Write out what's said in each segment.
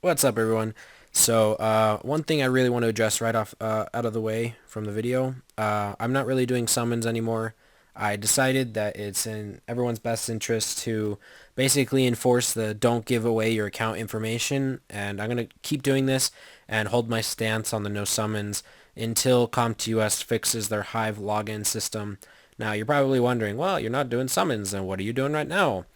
What's up, everyone? So, one thing I really want to address right off out of the way from the video, I'm not really doing summons anymore. I decided that it's in everyone's best interest to basically enforce the don't give away your account information, and I'm going to keep doing this and hold my stance on the no summons until CompTOS fixes their Hive login system. Now, you're probably wondering, well, you're not doing summons, and what are you doing right now?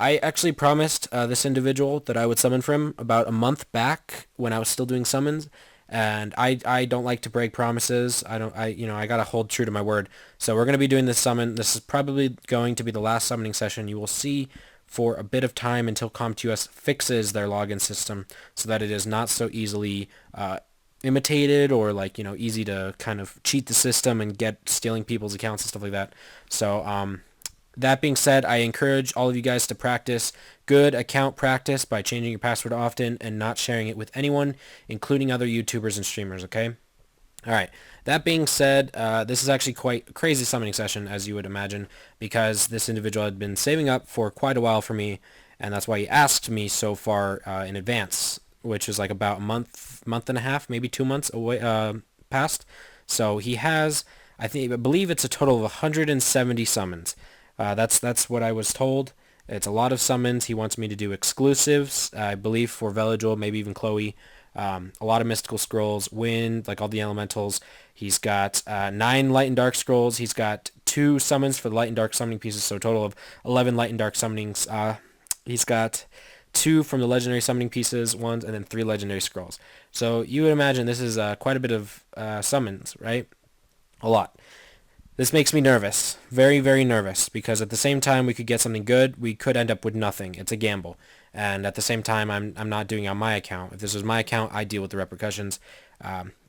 I actually promised this individual that I would summon for him about a month back when I was still doing summons, and I don't like to break promises. I gotta hold true to my word. So we're gonna be doing this summon. This is probably going to be the last summoning session you will see for a bit of time until CompTOS fixes their login system so that it is not so easily imitated or easy to kind of cheat the system and get stealing people's accounts and stuff like that. So that being said, I encourage all of you guys to practice good account practice by changing your password often and not sharing it with anyone, including other YouTubers and streamers, okay? All right. That being said, this is actually quite a crazy summoning session, as you would imagine, because this individual had been saving up for quite a while for me, and that's why he asked me so far in advance, which is like about a month and a half, maybe 2 months away past. So he has, I believe it's a total of 170 summons. That's what I was told. It's a lot of summons. He wants me to do exclusives, I believe, for Veligil, maybe even Chloe. A lot of mystical scrolls, wind, like all the elementals. He's got 9 light and dark scrolls. He's got 2 summons for the light and dark summoning pieces, so a total of 11 light and dark summonings. He's got 2 from the legendary summoning pieces, ones, and then 3 legendary scrolls. So you would imagine this is quite a bit of summons, right? A lot. This makes me nervous, very, very nervous, because at the same time we could get something good, we could end up with nothing. It's a gamble. And at the same time, I'm not doing it on my account. If this was my account, I deal with the repercussions.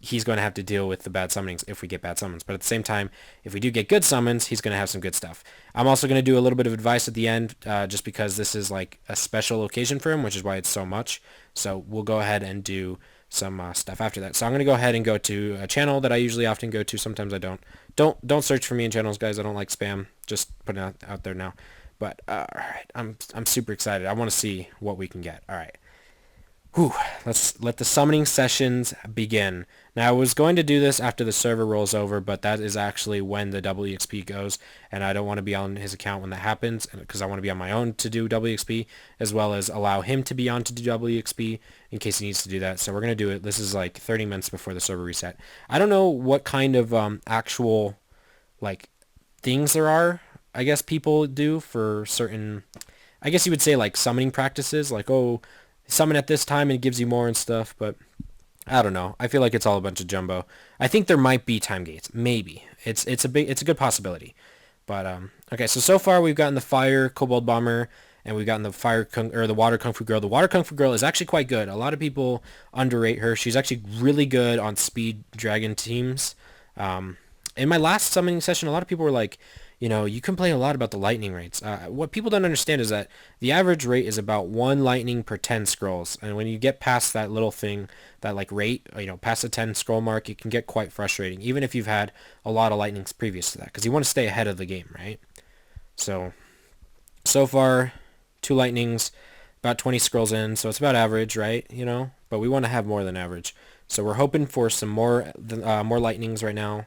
He's going to have to deal with the bad summonings if we get bad summons. But at the same time, if we do get good summons, he's going to have some good stuff. I'm also going to do a little bit of advice at the end, just because this is like a special occasion for him, which is why it's so much. So we'll go ahead and do some stuff after that. So I'm going to go ahead and go to a channel that I usually often go to. Sometimes I don't. Don't search for me in channels, guys. I don't like spam. Just putting it out there now. But all right, I'm super excited. I want to see what we can get. All right. Whew, let's let the summoning sessions begin. Now, I was going to do this after the server rolls over, but that is actually when the WXP goes, and I don't want to be on his account when that happens, because I want to be on my own to do WXP, as well as allow him to be on to do WXP in case he needs to do that. So we're going to do it. This is like 30 minutes before the server reset. I don't know what kind of actual like things there are, I guess people do for certain, I guess you would say like summoning practices, like, oh, summon at this time and it gives you more and stuff, but I don't know. I feel like it's all a bunch of jumbo. I think there might be time gates. Maybe. It's a good possibility. But okay, so far we've gotten the fire kobold bomber and we've gotten the the water kung fu girl. The water kung fu girl is actually quite good. A lot of people underrate her. She's actually really good on speed dragon teams. In my last summoning session, a lot of people were like, you complain a lot about the lightning rates. What people don't understand is that the average rate is about 1 lightning per 10 scrolls. And when you get past that little thing, that like rate, past the 10 scroll mark, it can get quite frustrating, even if you've had a lot of lightnings previous to that, because you want to stay ahead of the game, right? So far, 2 lightnings, about 20 scrolls in, so it's about average, right? But we want to have more than average. So we're hoping for some more lightnings right now.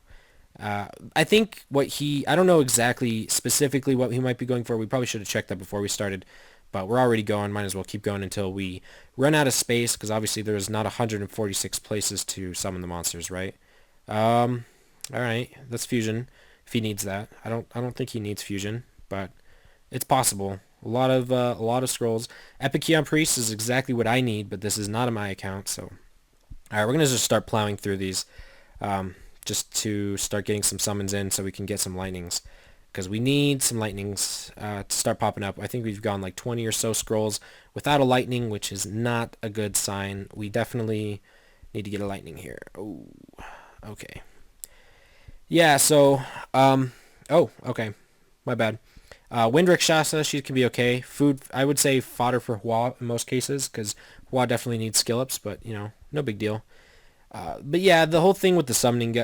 I think I don't know exactly specifically what he might be going for. We probably should have checked that before we started, but we're already going. Might as well keep going until we run out of space, because obviously there's not 146 places to summon the monsters, right? All right, that's fusion. If he needs that, I don't think he needs fusion, but it's possible. A lot of scrolls. Epikeon Priest is exactly what I need, but this is not on my account, so all right, we're gonna just start plowing through these. Just to start getting some summons in so we can get some lightnings, because we need some lightnings to start popping up. I think we've gone like 20 or so scrolls without a lightning, which is not a good sign. We definitely need to get a lightning here. Oh, okay. Yeah, so, oh, okay. My bad. Wind Rakshasa, she can be okay. Food, I would say fodder for Hua in most cases, because Hua definitely needs skill ups, but, no big deal. But yeah, the whole thing with the summoning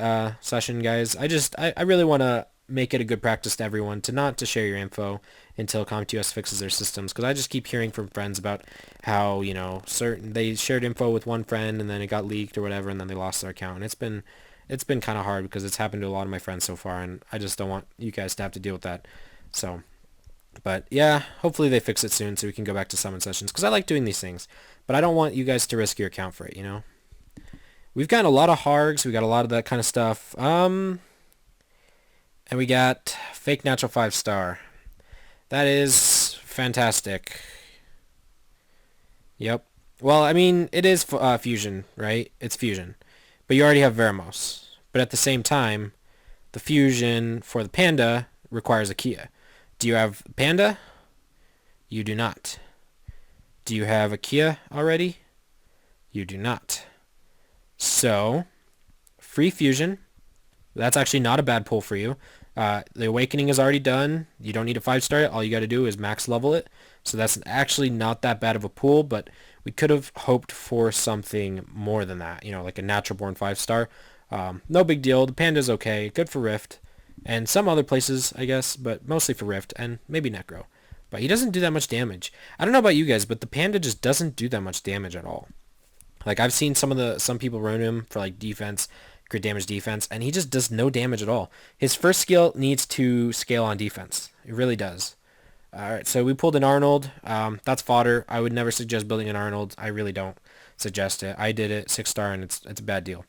session, guys, I really want to make it a good practice to everyone to not to share your info until CompTIA fixes their systems, because I just keep hearing from friends about how, you know, certain they shared info with one friend and then it got leaked or whatever, and then they lost their account. And it's been kind of hard because it's happened to a lot of my friends so far, and I just don't want you guys to have to deal with that. So, but yeah, hopefully they fix it soon so we can go back to summon sessions, because I like doing these things, but I don't want you guys to risk your account for it, you know? We've got a lot of Hargs, we got a lot of that kind of stuff. And we got fake natural 5-star. That is fantastic. Yep. Well, I mean, it is fusion, right? It's fusion. But you already have Veramos. But at the same time, the fusion for the Panda requires a Kia. Do you have Panda? You do not. Do you have a Kia already? You do not. So, free fusion. That's actually not a bad pull for you. The Awakening is already done. You don't need a 5-star it. All you got to do is max level it. So that's actually not that bad of a pull, but we could have hoped for something more than that. You know, like a natural born 5-star. No big deal. The Panda's okay. Good for Rift. And some other places, I guess, but mostly for Rift and maybe Necro. But he doesn't do that much damage. I don't know about you guys, but the Panda just doesn't do that much damage at all. Like, I've seen some people run him for like defense, crit damage defense, and he just does no damage at all. His first skill needs to scale on defense. It really does. Alright, so we pulled an Arnold. That's fodder. I would never suggest building an Arnold. I really don't suggest it. I did it, 6-star, and it's a bad deal.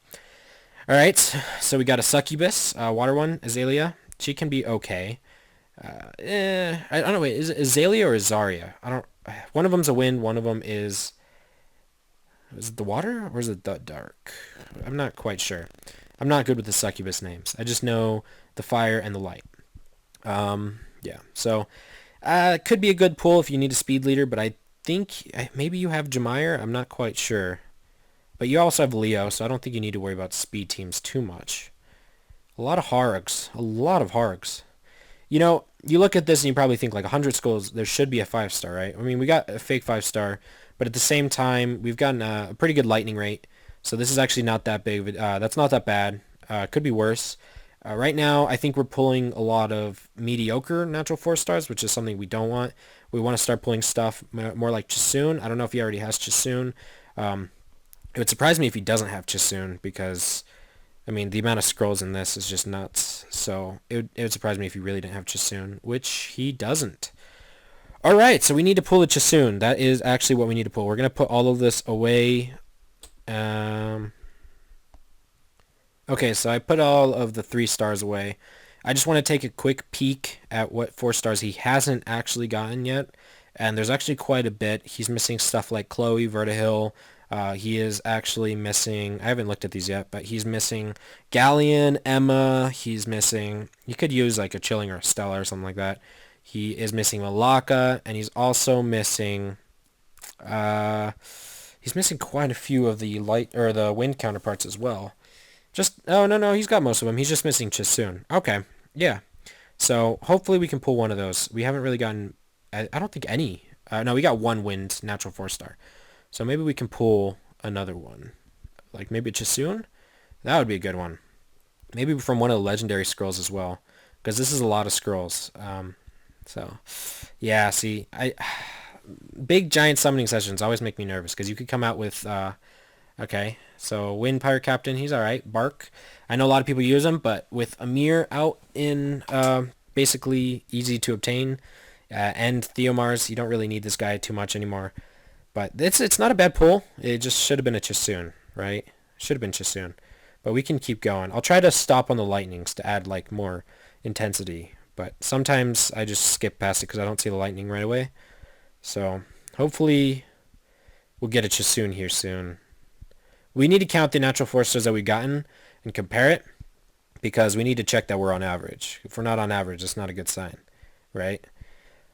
Alright, so we got a Succubus, water one, Azalea. She can be okay. I don't know, wait, is it Azalea or Zarya? One of them's a wind, one of them is it the water or is it the dark? I'm not quite sure. I'm not good with the Succubus names. I just know the fire and the light. Yeah. So, it could be a good pull if you need a speed leader, but I think maybe you have Jemire. I'm not quite sure. But you also have Leo, so I don't think you need to worry about speed teams too much. A lot of Hargs. A lot of Hargs. You know, you look at this and you probably think like 100 skulls, there should be a 5-star, right? I mean, we got a fake 5-star. But at the same time, we've gotten a pretty good lightning rate. So this is actually not that big. That's not that bad. Could be worse. Right now, I think we're pulling a lot of mediocre natural 4-stars, which is something we don't want. We want to start pulling stuff more like Chisoon. I don't know if he already has Chisoon. It would surprise me if he doesn't have Chisoon because, I mean, the amount of scrolls in this is just nuts. So it would surprise me if he really didn't have Chisoon, which he doesn't. Alright, so we need to pull a Chisoon. That is actually what we need to pull. We're going to put all of this away. Okay, so I put all of the 3-stars away. I just want to take a quick peek at what 4-stars he hasn't actually gotten yet. And there's actually quite a bit. He's missing stuff like Chloe, Vertihill. He is actually missing, I haven't looked at these yet, but he's missing Galleon, Emma. He could use like a Chilling or a Stella or something like that. He is missing Malaka, and he's also missing, he's missing quite a few of the light, or the wind counterparts as well. Oh, no, he's got most of them. He's just missing Chisoon. Okay, yeah. So, hopefully we can pull one of those. We haven't really gotten, I don't think any. No, we got one wind natural 4-star. So maybe we can pull another one. Like maybe a Chisoon? That would be a good one. Maybe from one of the legendary scrolls as well. Because this is a lot of scrolls. So, yeah, see, big giant summoning sessions always make me nervous because you could come out with, okay, so Wind Pirate Captain, he's alright. Bark, I know a lot of people use him, but with Amir out in, basically easy to obtain, and Theomars, you don't really need this guy too much anymore. But it's not a bad pull. It just should have been a Chisoon, right? Should have been Chisoon. But we can keep going. I'll try to stop on the lightnings to add, like, more intensity. But sometimes I just skip past it because I don't see the lightning right away. So hopefully we'll get a Chisoon here soon. We need to count the natural 4-stars that we've gotten and compare it because we need to check that we're on average. If we're not on average, it's not a good sign, right?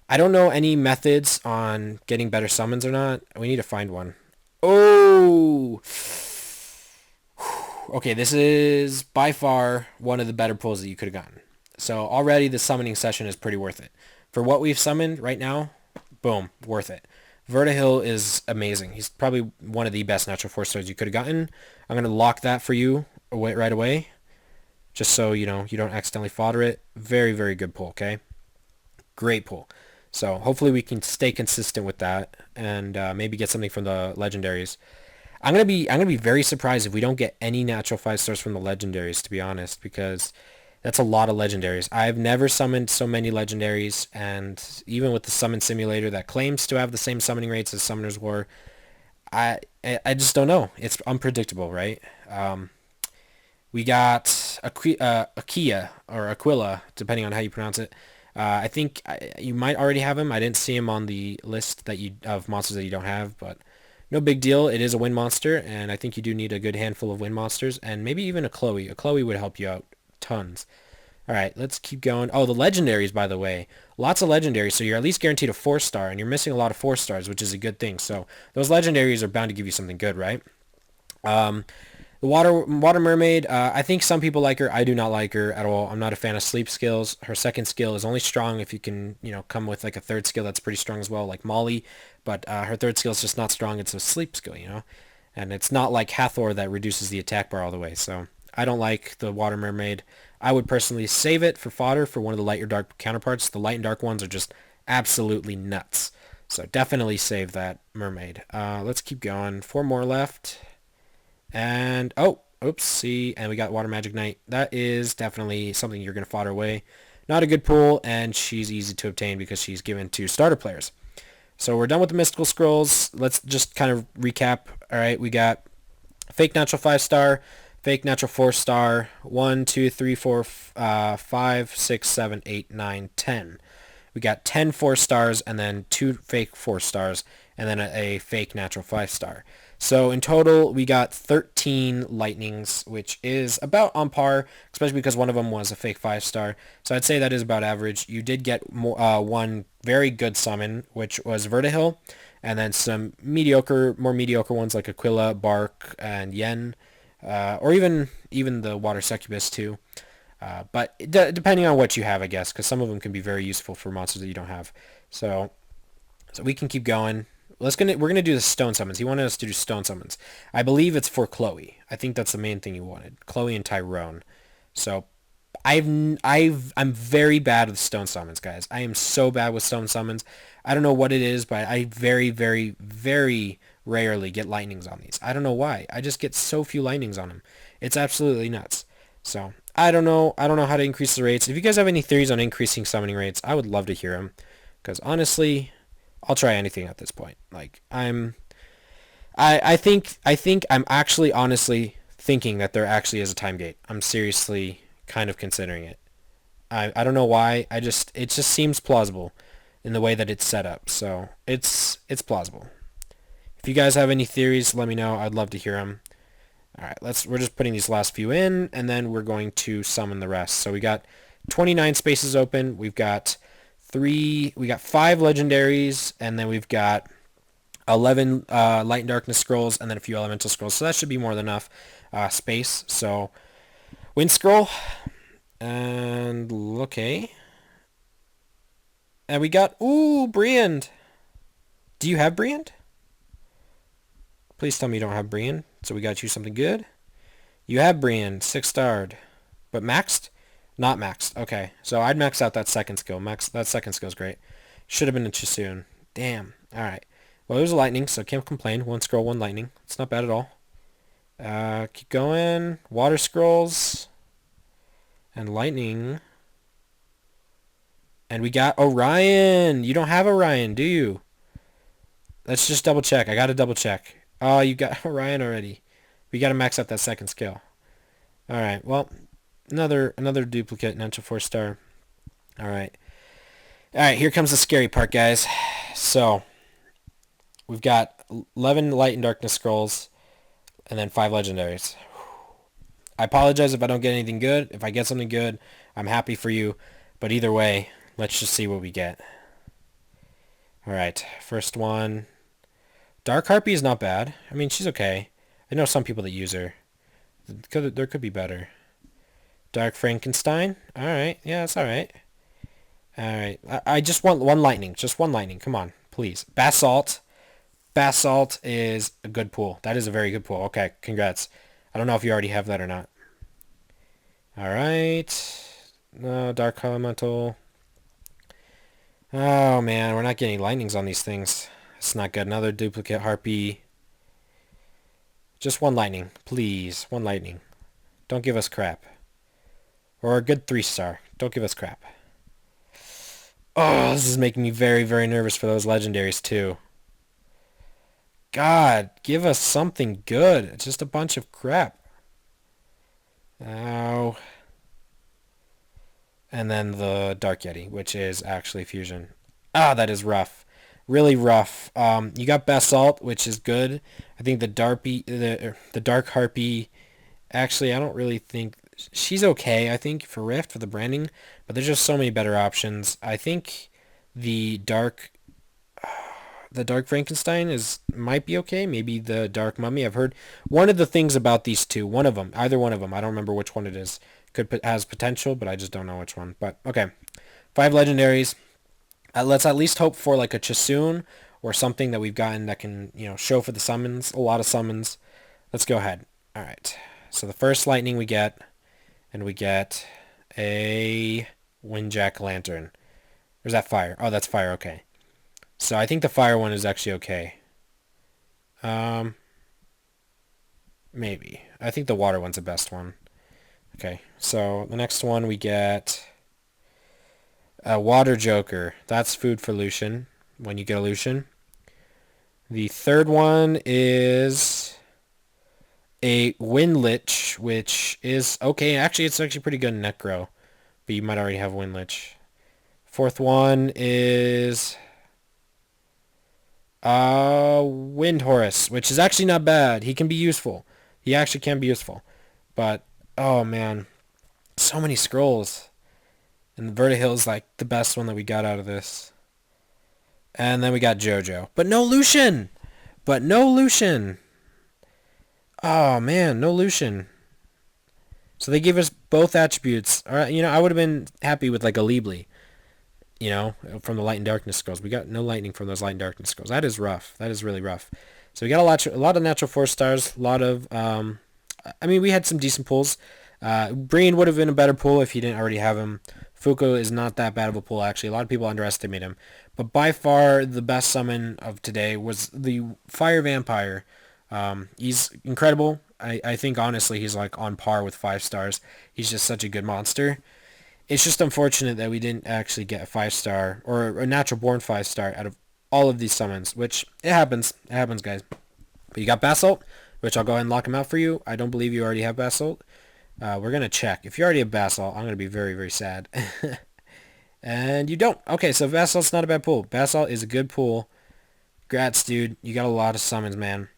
I don't know any methods on getting better summons or not. We need to find one. Oh! Okay, this is by far one of the better pulls that you could have gotten. So already the summoning session is pretty worth it. For what we've summoned right now, boom, worth it. Vertihill is amazing. He's probably one of the best natural 4-stars you could have gotten. I'm going to lock that for you right away. just so you know you don't accidentally fodder it. Very, very good pull, okay? Great pull. So hopefully we can stay consistent with that and maybe get something from the legendaries. I'm gonna be very surprised if we don't get any natural 5 stars from the legendaries, to be honest, because that's a lot of legendaries. I've never summoned so many legendaries, and even with the summon simulator that claims to have the same summoning rates as Summoner's War, I just don't know. It's unpredictable, right? We got Akia or Aquila, depending on how you pronounce it. I think you might already have him. I didn't see him on the list that you of monsters that you don't have, but no big deal. It is a wind monster, and I think you do need a good handful of wind monsters, and maybe even a Chloe. A Chloe would help you out tons. All right, let's keep going. Oh, the legendaries, by the way. Lots of legendaries, so you're at least guaranteed a 4-star, and you're missing a lot of 4 stars, which is a good thing. So those legendaries are bound to give you something good, right? Um, the water mermaid. I think some people like her. I do not like her at all. I'm not a fan of sleep skills. Her second skill is only strong if you can, come with like a third skill that's pretty strong as well, like Molly. But her third skill is just not strong. It's a sleep skill. And it's not like Hathor that reduces the attack bar all the way. So I don't like the water mermaid. I would personally save it for fodder for one of the light or dark counterparts. The light and dark ones are just absolutely nuts. So definitely save that mermaid. Let's keep going. 4 more left. And, oh, oops, see, and we got Water Magic Knight. That is definitely something you're going to fodder away. Not a good pull, and she's easy to obtain because she's given to starter players. So we're done with the Mystical Scrolls. Let's just kind of recap. All right, we got Fake Natural 5-star, Fake Natural 4-star, 1, 2, 3, 4, 5, 6, 7, 8, 9, 10. We got 10 4-stars and then 2 fake 4-stars and then a fake natural 5-star. So in total, we got 13 lightnings, which is about on par, especially because one of them was a fake 5-star. So I'd say that is about average. You did get one very good summon, which was Vertihill, and then some more mediocre ones like Aquila, Bark, and Yen, or even the Water Succubus too. But depending on what you have, I guess, because some of them can be very useful for monsters that you don't have. So we can keep going. We're gonna do the stone summons. He wanted us to do stone summons. I believe it's for Chloe. I think that's the main thing you wanted. Chloe and Tyrone. So I'm very bad with stone summons, guys. I am so bad with stone summons. I don't know what it is, but I very, very, very rarely get lightnings on these. I don't know why. I just get so few lightnings on them. It's absolutely nuts. So I don't know. I don't know how to increase the rates. If you guys have any theories on increasing summoning rates, I would love to hear them. Because honestly, I'll try anything at this point. Like I think I'm actually honestly thinking that there actually is a time gate. I'm seriously kind of considering it. I don't know why. It just seems plausible in the way that it's set up. So it's plausible. If you guys have any theories, let me know. I'd love to hear them. All right, we're just putting these last few in, and then we're going to summon the rest. So we got 29 spaces open. We got 5 legendaries, and then we've got 11 light and darkness scrolls, and then a few elemental scrolls. So that should be more than enough space. So wind scroll, and okay, and we got Briand. Do you have Briand? Please tell me you don't have Briand. So we got you something good. You have Briand, 6-starred, but maxed? Not maxed. Okay, so I'd max out that second skill. That second skill's great. Should have been a Chisoon. Damn. All right. Well, there's a lightning, so can't complain. 1 scroll, 1 lightning. It's not bad at all. Keep going. Water scrolls and lightning. And we got Orion. You don't have Orion, do you? Let's just double check. I got to double check. Oh, you got Orion already. We got to max out that second skill. All right. Well, another duplicate natural 4-star. All right. All right. Here comes the scary part, guys. So we've got 11 light and darkness scrolls, and then 5 legendaries. I apologize if I don't get anything good. If I get something good, I'm happy for you. But either way, let's just see what we get. All right. First one. Dark Harpy is not bad. I mean, she's okay. I know some people that use her. There could be better. Dark Frankenstein. All right. Yeah, that's all right. All right. I just want 1 lightning. Just 1 lightning. Come on, please. Basalt. Basalt is a good pull. That is a very good pull. Okay, congrats. I don't know if you already have that or not. Alright. No, Dark Elemental. Oh man, we're not getting lightnings on these things. It's not good. Another duplicate Harpy. Just one lightning, please. One lightning. Don't give us crap. Or a good 3-star. Don't give us crap. Oh, this is making me very, very nervous for those legendaries too. God, give us something good. It's just a bunch of crap. Ow. And then the Dark Yeti, which is actually fusion. Ah, that is rough. Really rough. You got Basalt, which is good. I think the Dark Harpy, actually, I don't really think she's okay. I think for Rift for the branding, but there's just so many better options. I think the Dark the Dark Frankenstein is might be okay. Maybe the Dark Mummy. I've heard one of the things about these two. One of them, either one of them. I don't remember which one it is. Has potential, but I just don't know which one. But okay, 5 legendaries. Let's at least hope for like a Chasun or something that we've gotten that can show for the summons. A lot of summons. Let's go ahead. All right. So the first lightning we get, and we get a Windjack Lantern. Or is that fire? Oh, that's fire. Okay. So I think the fire one is actually okay. Maybe. I think the water one's the best one. Okay, so the next one we get a Water Joker. That's food for Lucian when you get a Lucian. The third one is a Wind Lich, which is okay. Actually, it's actually pretty good in Necro, but you might already have Wind Lich. Fourth one is Wind Horus, which is actually not bad. He can be useful. He actually can be useful. But, oh man, so many scrolls. And Vertihill's like the best one that we got out of this. And then we got JoJo. But no Lucian! But no Lucian! Oh man, no Lucian. So they gave us both attributes. Alright, I would have been happy with like a Leebly. From the Light and Darkness scrolls. We got no lightning from those Light and Darkness scrolls. That is rough. That is really rough. So we got a lot of natural 4-stars. A lot of, we had some decent pulls. Breen would have been a better pull if you didn't already have him. Fuko is not that bad of a pull, actually. A lot of people underestimate him. But by far, the best summon of today was the Fire Vampire. He's incredible. I think, honestly, he's like on par with 5 stars. He's just such a good monster. It's just unfortunate that we didn't actually get a 5-star or a natural born 5-star out of all of these summons, which it happens. It happens, guys. But you got Basalt, which I'll go ahead and lock him out for you. I don't believe you already have Basalt. We're going to check. If you already have Basalt, I'm going to be very, very sad. And you don't. Okay, so Basalt's not a bad pull. Basalt is a good pull. Grats, dude. You got a lot of summons, man.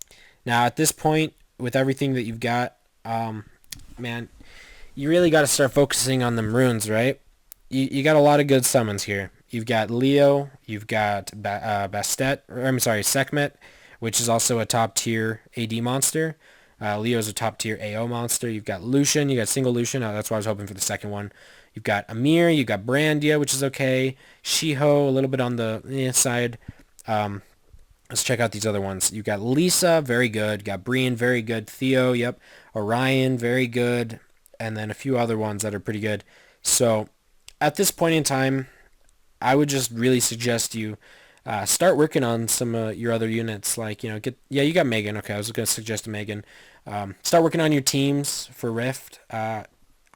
Now, at this point, with everything that you've got, man, you really got to start focusing on them runes, right? You got a lot of good summons here. You've got Leo, you've got Sekhmet, which is also a top tier AD monster. Leo's a top tier AO monster. You've got Lucian, you got single Lucian. That's why I was hoping for the second one. You've got Amir, you've got Brandia, which is okay. Shiho, a little bit on the side. Let's check out these other ones. You got Lisa, very good. You got Brian, very good. Theo, yep. Orion, very good. And then a few other ones that are pretty good. So at this point in time, I would just really suggest you start working on some of your other units. Like, you got Megan. Okay, I was going to suggest a Megan. Start working on your teams for Rift. I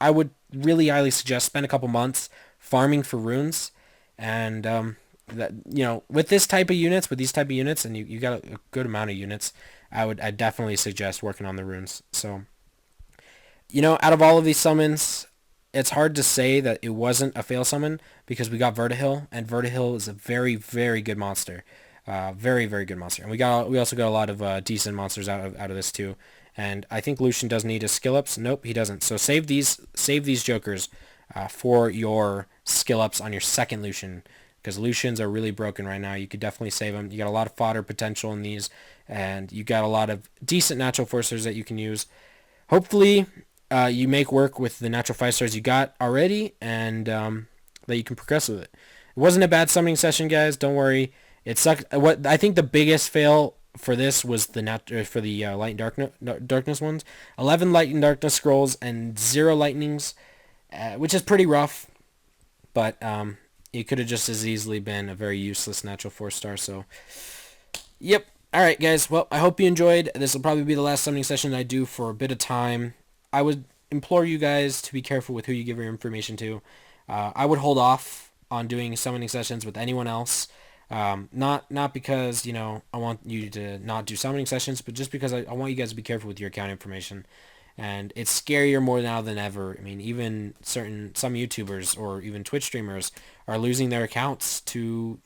would really highly suggest spend a couple months farming for runes. And, with these type of units, and you got a good amount of units, I definitely suggest working on the runes. So, out of all of these summons, it's hard to say that it wasn't a fail summon because we got Vertihill, and Vertihill is a very, very good monster. Very, very good monster. And we also got a lot of decent monsters out of this too. And I think Lucian does need his skill ups. Nope, he doesn't. So save these jokers for your skill ups on your second Lucian, because Lucians are really broken right now. You could definitely save them. You got a lot of fodder potential in these, and you got a lot of decent natural forcers that you can use. Hopefully, you make work with the natural 5-stars you got already, and that you can progress with it. It wasn't a bad summoning session, guys. Don't worry. It sucked. What I think the biggest fail for this was the Light and Darkness ones. 11 Light and Darkness scrolls and 0 lightnings. which is pretty rough. But it could have just as easily been a very useless natural 4-star. So, yep. All right, guys. Well, I hope you enjoyed. This will probably be the last summoning session I do for a bit of time. I would implore you guys to be careful with who you give your information to. I would hold off on doing summoning sessions with anyone else. Not because, I want you to not do summoning sessions, but just because I want you guys to be careful with your account information. And it's scarier more now than ever. I mean, even some YouTubers or even Twitch streamers are losing their accounts to,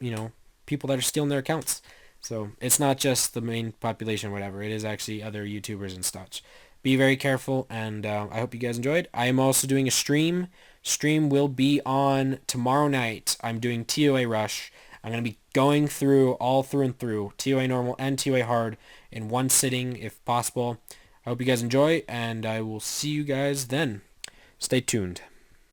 people that are stealing their accounts. So it's not just the main population or whatever. It is actually other YouTubers and such. Be very careful, and I hope you guys enjoyed. I am also doing a stream. Stream will be on tomorrow night. I'm doing TOA Rush. I'm going to be going through all through and through, TOA normal and TOA hard in one sitting if possible. I hope you guys enjoy, and I will see you guys then. Stay tuned.